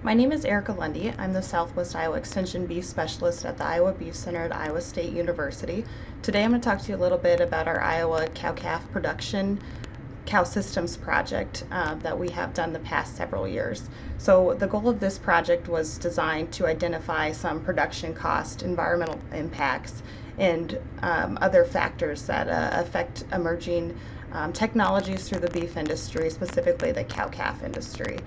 My name is Erica Lundy. I'm the Southwest Iowa Extension Beef Specialist at the Iowa Beef Center at Iowa State University. Today I'm going to talk to you a little bit about our Iowa cow-calf production cow systems project that we have done the past several years. So the goal of this project was designed to identify some production cost, environmental impacts, and other factors that affect emerging technologies through the beef industry, specifically the cow-calf industry.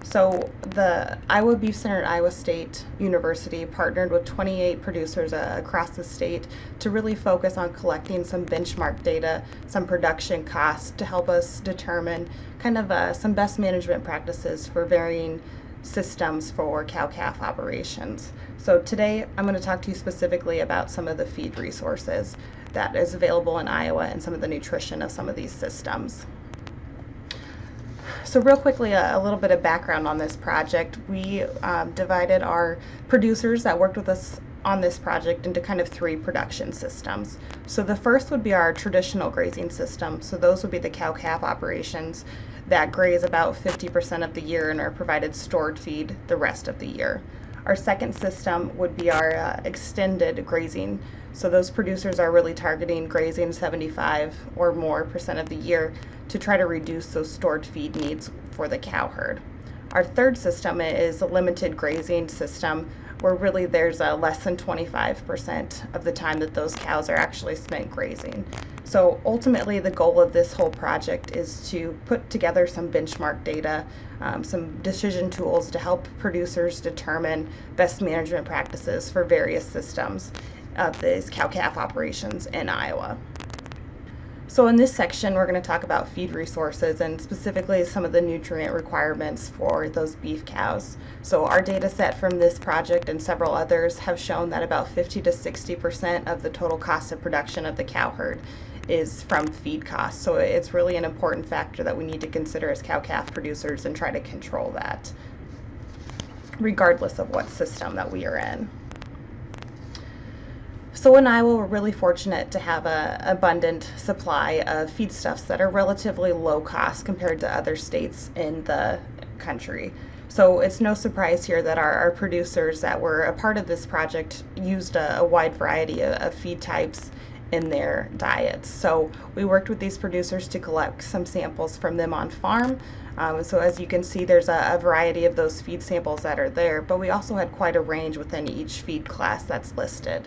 So the Iowa Beef Center at Iowa State University partnered with 28 producers across the state to really focus on collecting some benchmark data, some production costs to help us determine kind of some best management practices for varying systems for cow-calf operations. So today I'm going to talk to you specifically about some of the feed resources that is available in Iowa and some of the nutrition of some of these systems. So real quickly, a little bit of background on this project. We divided our producers that worked with us on this project into kind of three production systems. So the first would be our traditional grazing system. So those would be the cow-calf operations that graze about 50% of the year and are provided stored feed the rest of the year. Our second system would be our extended grazing. So those producers are really targeting grazing 75 or more percent of the year to try to reduce those stored feed needs for the cow herd. Our third system is a limited grazing system where really there's less than 25% of the time that those cows are actually spent grazing. So ultimately the goal of this whole project is to put together some benchmark data, some decision tools to help producers determine best management practices for various systems of these cow-calf operations in Iowa. So in this section, we're going to talk about feed resources and specifically some of the nutrient requirements for those beef cows. So our data set from this project and several others have shown that about 50 to 60% of the total cost of production of the cow herd is from feed costs. So it's really an important factor that we need to consider as cow-calf producers and try to control that, regardless of what system that we are in. So in Iowa, we're really fortunate to have an abundant supply of feedstuffs that are relatively low cost compared to other states in the country. So it's no surprise here that our producers that were a part of this project used a wide variety of feed types in their diets. So we worked with these producers to collect some samples from them on farm. So as you can see, there's a variety of those feed samples that are there, but we also had quite a range within each feed class that's listed.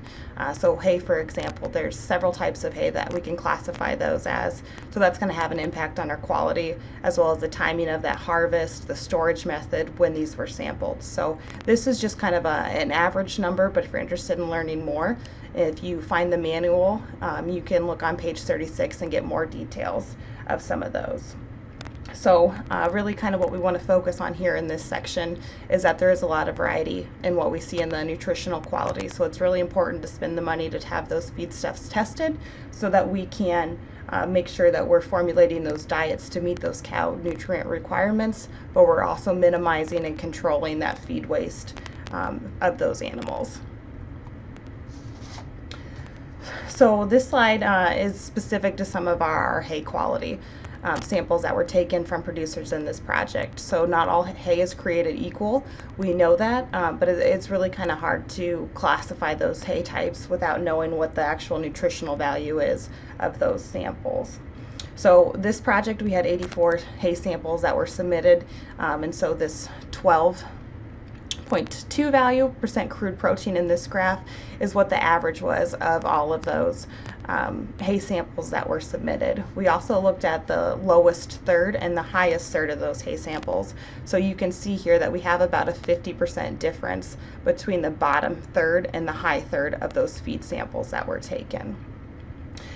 So hay, for example, there's several types of hay that we can classify those as. So that's going to have an impact on our quality, as well as the timing of that harvest, the storage method when these were sampled. So this is just kind of an average number, but if you're interested in learning more, if you find the manual, you can look on page 36 and get more details of some of those. So really kind of what we want to focus on here in this section is that there is a lot of variety in what we see in the nutritional quality. So it's really important to spend the money to have those feedstuffs tested so that we can make sure that we're formulating those diets to meet those cow nutrient requirements, but we're also minimizing and controlling that feed waste of those animals. So this slide is specific to some of our hay quality samples that were taken from producers in this project. So not all hay is created equal. We know that, but it's really kind of hard to classify those hay types without knowing what the actual nutritional value is of those samples. So this project, we had 84 hay samples that were submitted, and so this 12.2 value percent crude protein in this graph is what the average was of all of those hay samples that were submitted. We also looked at the lowest third and the highest third of those hay samples. So you can see here that we have about a 50% difference between the bottom third and the high third of those feed samples that were taken.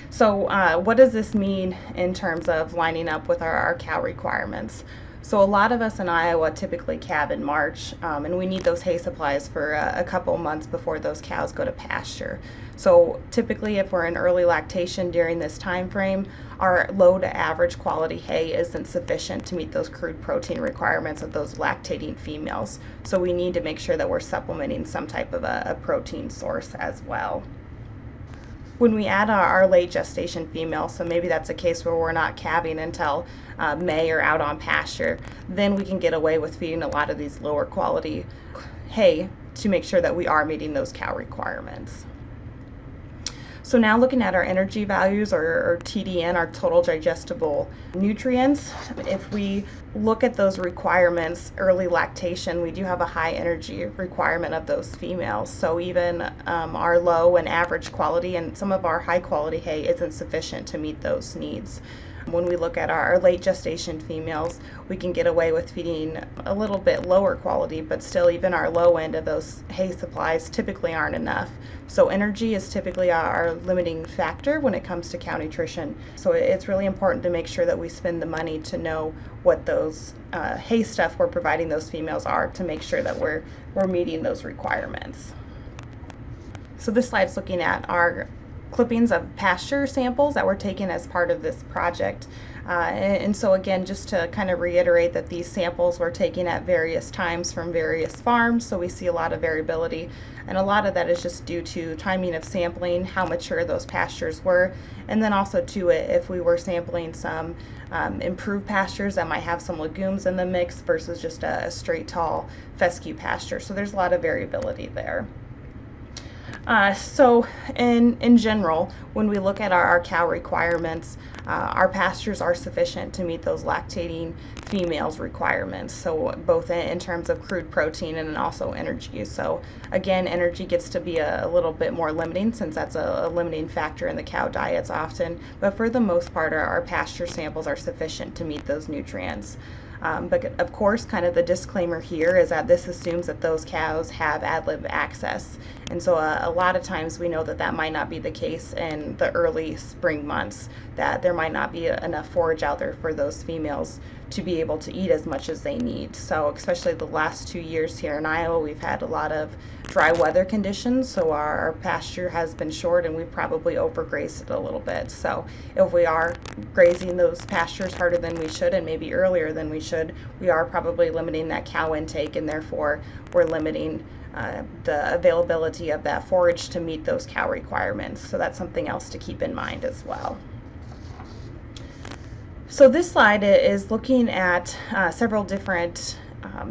So what does this mean in terms of lining up with our cow requirements? So a lot of us in Iowa typically calve in March, and we need those hay supplies for a couple months before those cows go to pasture. So typically if we're in early lactation during this time frame, our low to average quality hay isn't sufficient to meet those crude protein requirements of those lactating females. So we need to make sure that we're supplementing some type of a protein source as well. When we add our late gestation female, so maybe that's a case where we're not calving until May or out on pasture, then we can get away with feeding a lot of these lower quality hay to make sure that we are meeting those cow requirements. So now looking at our energy values, or TDN, our total digestible nutrients, if we look at those requirements, early lactation, we do have a high energy requirement of those females. So even our low and average quality and some of our high quality hay isn't sufficient to meet those needs. When we look at our late gestation females, we can get away with feeding a little bit lower quality, but still even our low end of those hay supplies typically aren't enough. So energy is typically our limiting factor when it comes to cow nutrition. So it's really important to make sure that we spend the money to know what those hay stuff we're providing those females are, to make sure that we're meeting those requirements. So this slide's looking at our clippings of pasture samples that were taken as part of this project. And so again, just to kind of reiterate that these samples were taken at various times from various farms, so we see a lot of variability, and a lot of that is just due to timing of sampling, how mature those pastures were, and then also to it, if we were sampling some improved pastures that might have some legumes in the mix versus just a straight tall fescue pasture. So there's a lot of variability there. So in general, when we look at our cow requirements, our pastures are sufficient to meet those lactating females requirements. So both in terms of crude protein and also energy. So again, energy gets to be a little bit more limiting, since that's a limiting factor in the cow diets often. But for the most part, our pasture samples are sufficient to meet those nutrients. But of course, kind of the disclaimer here is that this assumes that those cows have ad lib access. And so a lot of times we know that that might not be the case in the early spring months, that there might not be enough forage out there for those females to be able to eat as much as they need. So especially the last 2 years here in Iowa, we've had a lot of dry weather conditions, so our pasture has been short and we've probably overgrazed it a little bit. So if we are grazing those pastures harder than we should and maybe earlier than we should, we are probably limiting that cow intake, and therefore we're limiting the availability of that forage to meet those cow requirements. So that's something else to keep in mind as well. So this slide is looking at several different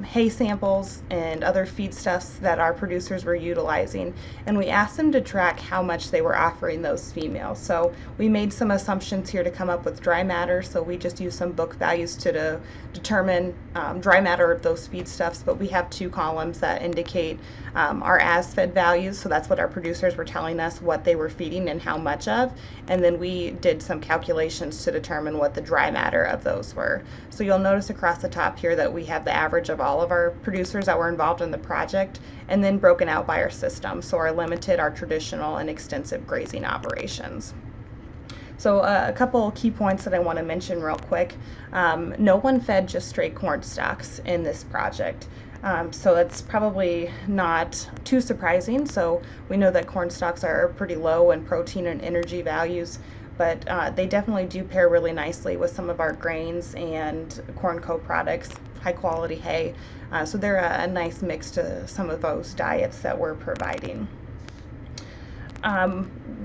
hay samples and other feedstuffs that our producers were utilizing, and we asked them to track how much they were offering those females. So we made some assumptions here to come up with dry matter, so we just used some book values to determine dry matter of those feedstuffs, but we have 2 columns that indicate our as-fed values, so that's what our producers were telling us what they were feeding and how much of, and then we did some calculations to determine what the dry matter of those were. So you'll notice across the top here that we have the average of all of our producers that were involved in the project, and then broken out by our system, so our limited, our traditional, and extensive grazing operations. So a couple key points that I want to mention real quick. No one fed just straight corn stalks in this project. So that's probably not too surprising. So we know that corn stalks are pretty low in protein and energy values, but they definitely do pair really nicely with some of our grains and corn co-products, high quality hay. So they're a nice mix to some of those diets that we're providing.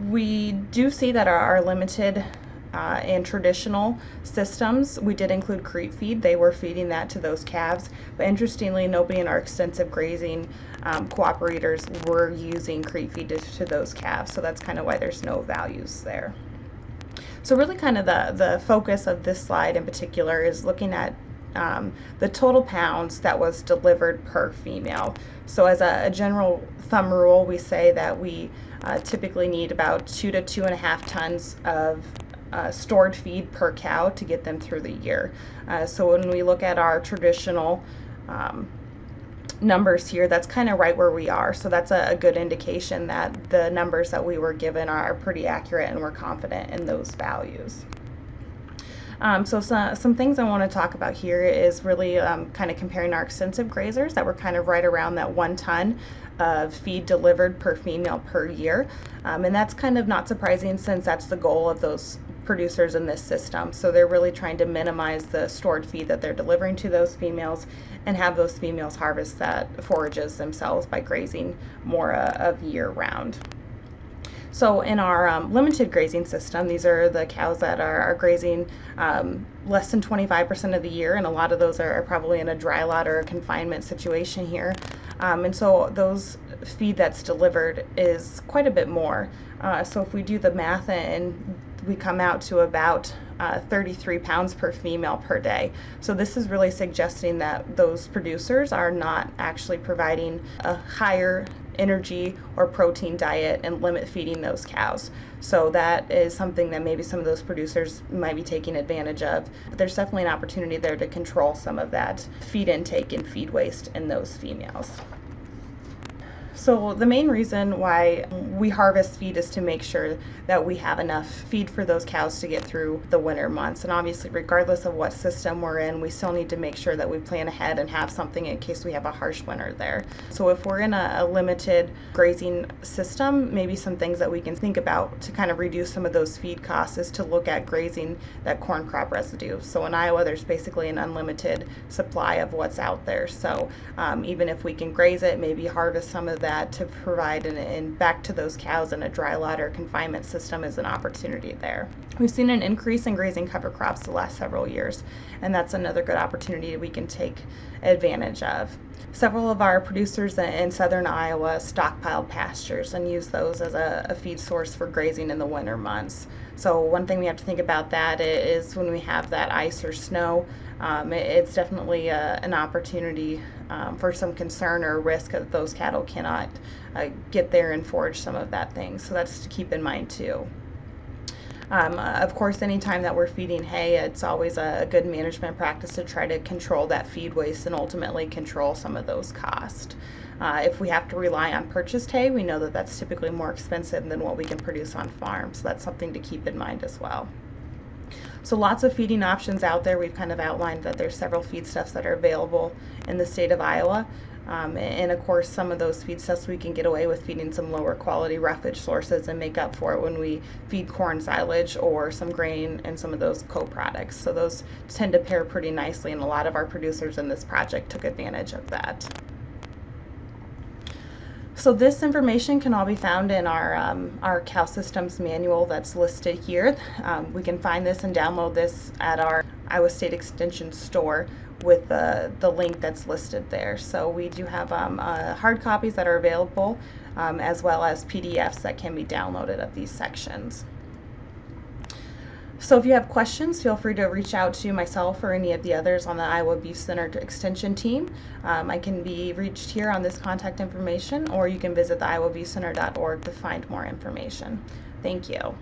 We do see that our limited and traditional systems, we did include creep feed. They were feeding that to those calves, but interestingly, nobody in our extensive grazing cooperators were using creep feed to those calves, so that's kind of why there's no values there. So really kind of the focus of this slide in particular is looking at the total pounds that was delivered per female. So as a general thumb rule, we say that we typically need about 2 to 2.5 tons of stored feed per cow to get them through the year. So when we look at our traditional numbers here, that's kind of right where we are. So that's a good indication that the numbers that we were given are pretty accurate and we're confident in those values. So some things I want to talk about here is really kind of comparing our extensive grazers that were kind of right around that 1 ton of feed delivered per female per year. And that's kind of not surprising, since that's the goal of those producers in this system. So they're really trying to minimize the stored feed that they're delivering to those females and have those females harvest that forages themselves by grazing more of year round. So in our limited grazing system, these are the cows that are grazing less than 25% of the year, and a lot of those are probably in a dry lot or a confinement situation here. And so those feed that's delivered is quite a bit more. So if we do the math and we come out to about 33 pounds per female per day. So this is really suggesting that those producers are not actually providing a higher energy or protein diet and limit feeding those cows. So that is something that maybe some of those producers might be taking advantage of. But there's definitely an opportunity there to control some of that feed intake and feed waste in those females. So the main reason why we harvest feed is to make sure that we have enough feed for those cows to get through the winter months. And obviously, regardless of what system we're in, we still need to make sure that we plan ahead and have something in case we have a harsh winter there. So if we're in a limited grazing system, maybe some things that we can think about to kind of reduce some of those feed costs is to look at grazing that corn crop residue. So in Iowa, there's basically an unlimited supply of what's out there. So even if we can graze it, maybe harvest some of that to provide and back to those cows in a dry lot or confinement system is an opportunity there. We've seen an increase in grazing cover crops the last several years, and that's another good opportunity we can take advantage of. Several of our producers in southern Iowa stockpiled pastures and use those as a feed source for grazing in the winter months. So one thing we have to think about that is when we have that ice or snow, it's definitely an opportunity for some concern or risk that those cattle cannot get there and forage some of that thing. So that's to keep in mind too. Of course, anytime that we're feeding hay, it's always a good management practice to try to control that feed waste and ultimately control some of those costs. If we have to rely on purchased hay, we know that that's typically more expensive than what we can produce on farm, so that's something to keep in mind as well. So lots of feeding options out there. We've kind of outlined that there's several feedstuffs that are available in the state of Iowa. And of course, some of those feedstuffs we can get away with feeding some lower quality roughage sources and make up for it when we feed corn silage or some grain and some of those co-products. So those tend to pair pretty nicely, and a lot of our producers in this project took advantage of that. So this information can all be found in our cow systems manual that's listed here. We can find this and download this at our Iowa State Extension store with the link that's listed there. So we do have hard copies that are available as well as PDFs that can be downloaded of these sections. So if you have questions, feel free to reach out to myself or any of the others on the Iowa Beef Center Extension team. I can be reached here on this contact information, or you can visit the iowabeefcenter.org to find more information. Thank you.